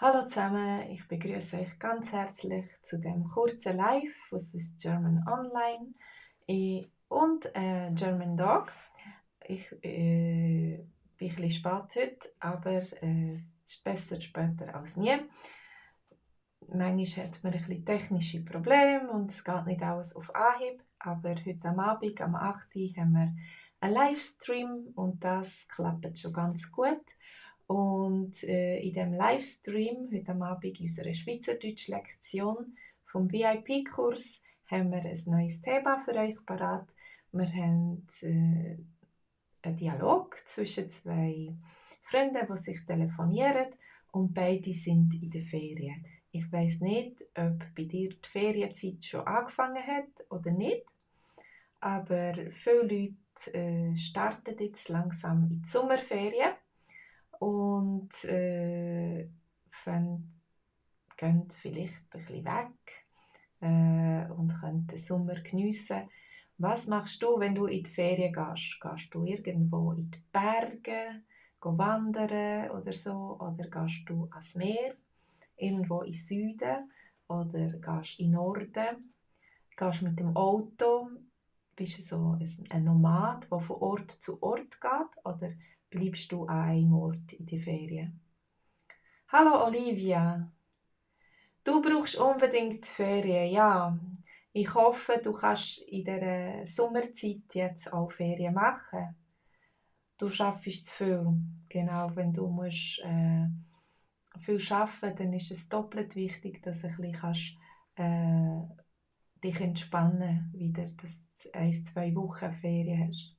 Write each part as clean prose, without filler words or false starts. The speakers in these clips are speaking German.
Hallo zusammen, ich begrüße euch ganz herzlich zu dem kurzen Live von Swiss German Online und German Dog. Ich bin ein bisschen spät heute, aber es ist besser später als nie. Manchmal hat man ein bisschen technische Probleme und es geht nicht alles auf Anhieb, aber heute am Abend, am 8. Uhr, haben wir einen Livestream und das klappt schon ganz gut. Und in dem Livestream heute am Abend in unserer Schweizerdeutsch-Lektion vom VIP-Kurs haben wir ein neues Thema für euch parat. Wir haben einen Dialog zwischen zwei Freunden, die sich telefonieren und beide sind in der Ferien. Ich weiß nicht, ob bei dir die Ferienzeit schon angefangen hat oder nicht, aber viele Leute starten jetzt langsam in die Sommerferien und gehen vielleicht ein bisschen weg und können den Sommer geniessen. Was machst du, wenn du in die Ferien gehst? Gehst du irgendwo in die Berge, wandern oder so? Oder gehst du ans Meer, irgendwo in Süden? Oder gehst in den Norden? Gehst mit dem Auto? Bist du so ein Nomad, der von Ort zu Ort geht? Oder bleibst du an einem Ort in die Ferien? Hallo Olivia, du brauchst unbedingt Ferien, ja. Ich hoffe, du kannst in der Sommerzeit jetzt auch Ferien machen. Du schaffst zu viel. Genau, wenn du musst, viel arbeiten, dann ist es doppelt wichtig, dass du ein bisschen kannst, dich entspannen wieder, dass du 1, 2 Wochen Ferien hast.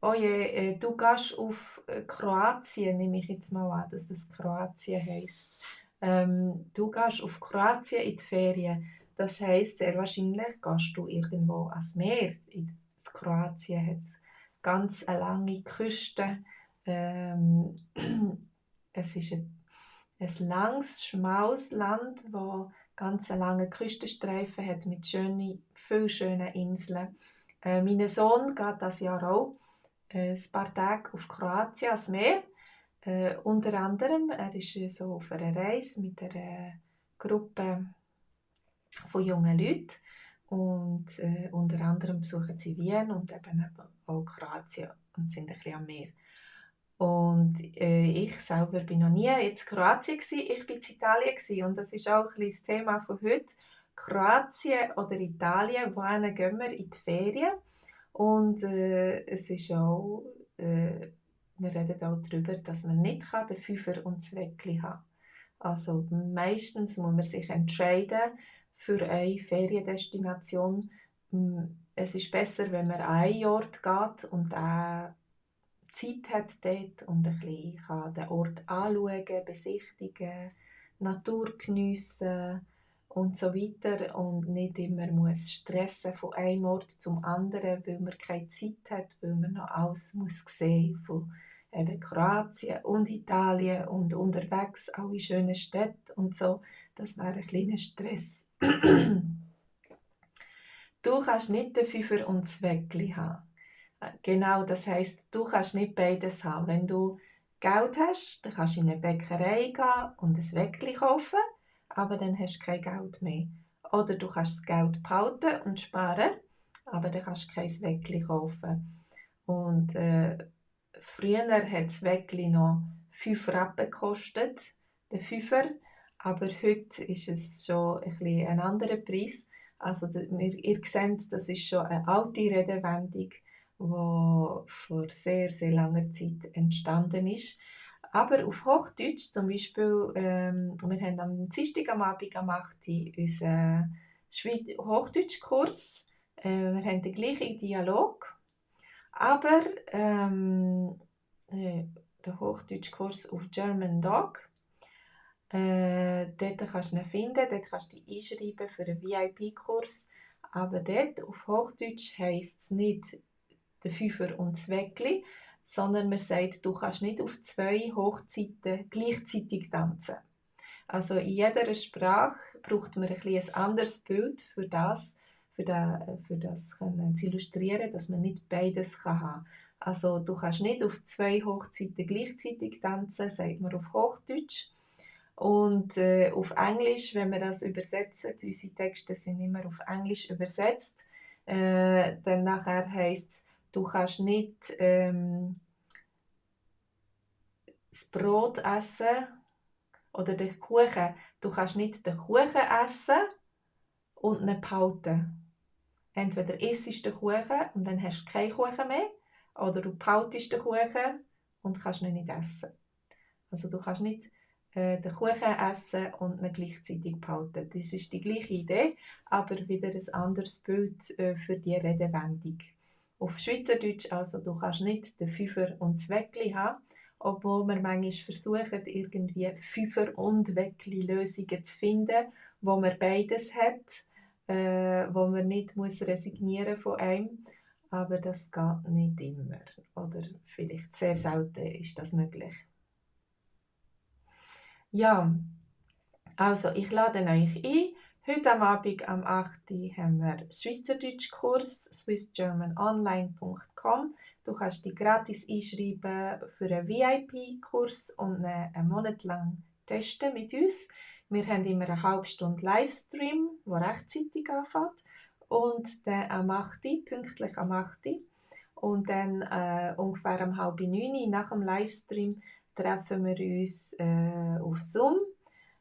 Oh je, du gehst auf Kroatien, nehme ich jetzt mal an, dass das Kroatien heisst. Du gehst auf Kroatien in die Ferien. Das heisst, sehr wahrscheinlich gehst du irgendwo ans Meer. In Kroatien hat es ganz eine lange Küste. Ähm, es ist ein langes, schmales Land, das ganz einen langen Küstenstreifen hat mit vielen schönen Inseln. Mein Sohn geht das Jahr auch ein paar Tage auf Kroatien ans Meer. Unter anderem, er ist so auf einer Reise mit einer Gruppe von jungen Leuten und unter anderem besuchen sie Wien und eben auch Kroatien und sind ein bisschen am Meer. Und ich selber bin noch nie in Kroatien gewesen, ich bin in Italien gewesen. Und das ist auch ein bisschen das Thema von heute. Kroatien oder Italien, wohin gehen wir in die Ferien? Und es ist auch, wir reden auch darüber, dass man nicht den Fünfer und das Weckli haben kann. Also meistens muss man sich entscheiden für eine Feriendestination. Es ist besser, wenn man an einen Ort geht und auch Zeit hat dort und ein bisschen kann den Ort anschauen, besichtigen, Natur geniessen und so weiter und nicht immer muss stressen von einem Ort zum anderen, weil man keine Zeit hat, weil man noch alles muss sehen von eben Kroatien und Italien und unterwegs alle schönen Städte und so. Das wäre ein kleiner Stress. Du kannst nicht den Fünfer und das Weckli haben. Genau, das heisst, du kannst nicht beides haben. Wenn du Geld hast, dann kannst du in eine Bäckerei gehen und ein Weckli kaufen, aber dann hast du kein Geld mehr. Oder du kannst das Geld behalten und sparen, aber dann kannst du kein Weckli kaufen. Und früher hat das Weckli noch 5 Rappen gekostet, der Fünfer, aber heute ist es schon ein bisschen ein anderer Preis. Also ihr seht, das ist schon eine alte Redewendung, die vor sehr, sehr langer Zeit entstanden ist. Aber auf Hochdeutsch zum Beispiel, wir haben am Dienstag am Abend am 8. Uhr unseren Hochdeutschkurs. Wir haben den gleichen Dialog, aber der Hochdeutschkurs auf German Dog. Dort kannst du ihn finden, dort kannst du dich einschreiben für einen VIP-Kurs. Aber dort auf Hochdeutsch heisst es nicht der Fünfer und das Weckli, sondern man sagt, du kannst nicht auf 2 Hochzeiten gleichzeitig tanzen. Also in jeder Sprache braucht man ein anderes Bild für das zu illustrieren, dass man nicht beides haben kann. Also du kannst nicht auf 2 Hochzeiten gleichzeitig tanzen, sagt man auf Hochdeutsch. Und auf Englisch, wenn wir das übersetzen, unsere Texte sind immer auf Englisch übersetzt, dann nachher heisst es, du kannst nicht das Brot essen oder den Kuchen. Du kannst nicht den Kuchen essen und ihn behalten. Entweder isst du den Kuchen und dann hast du keinen Kuchen mehr, oder du behaltest den Kuchen und kannst ihn nicht essen. Also du kannst nicht den Kuchen essen und ihn gleichzeitig behalten. Das ist die gleiche Idee, aber wieder ein anderes Bild für die Redewendung. Auf Schweizerdeutsch also, du kannst nicht den Fünfer und das Weckli haben, obwohl wir manchmal versuchen, irgendwie Fünfer- und Weckli-Lösungen zu finden, wo man beides hat, wo man nicht muss resignieren von einem. Aber das geht nicht immer. Oder vielleicht sehr selten ist das möglich. Ja, also ich lade euch ein. Heute am Abend am 8. Uhr haben wir Schweizerdeutsch-Kurs swissgermanonline.com. Du kannst dich gratis einschreiben für einen VIP-Kurs und einen Monat lang testen mit uns. Wir haben immer eine halbe Stunde Livestream, der rechtzeitig anfängt. Und dann am 8. Uhr, pünktlich am 8. Uhr. Und dann ungefähr um 8:30 nach dem Livestream treffen wir uns auf Zoom,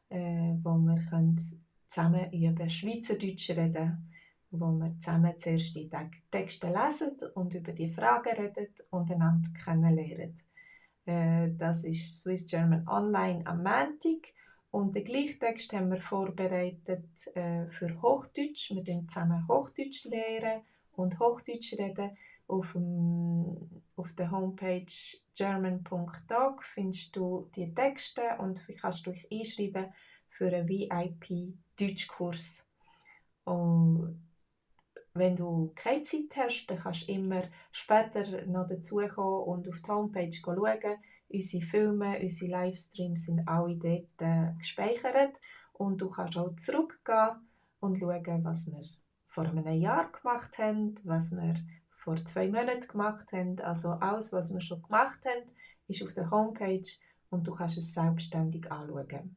wo wir zusammen über Schweizerdeutsch reden, wo wir zusammen zuerst die Texte lesen und über die Fragen reden und einander kennenlernen. Das ist Swiss German Online am Montag. Und den gleichen Text haben wir vorbereitet für Hochdeutsch. Wir lernen zusammen Hochdeutsch lernen und Hochdeutsch reden. Auf der Homepage german.doc findest du die Texte und kannst du dich einschreiben für einen VIP-Deutschkurs. Und wenn du keine Zeit hast, dann kannst du immer später noch dazukommen und auf die Homepage schauen. Unsere Filme, unsere Livestreams sind alle dort gespeichert. Und du kannst auch zurückgehen und schauen, was wir vor einem Jahr gemacht haben, was wir vor 2 Monaten gemacht haben. Also alles, was wir schon gemacht haben, ist auf der Homepage und du kannst es selbstständig anschauen.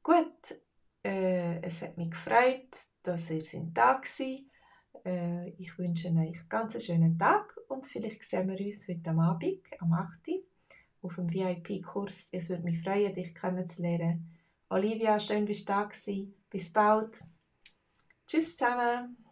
Gut, es hat mich gefreut, dass ihr da seid. Ich wünsche euch ganz einen schönen Tag und vielleicht sehen wir uns heute Abend am 8. Uhr auf dem VIP-Kurs. Es würde mich freuen, dich kennenzulernen. Olivia, schön, dass du da warst. Bis bald. Tschüss zusammen.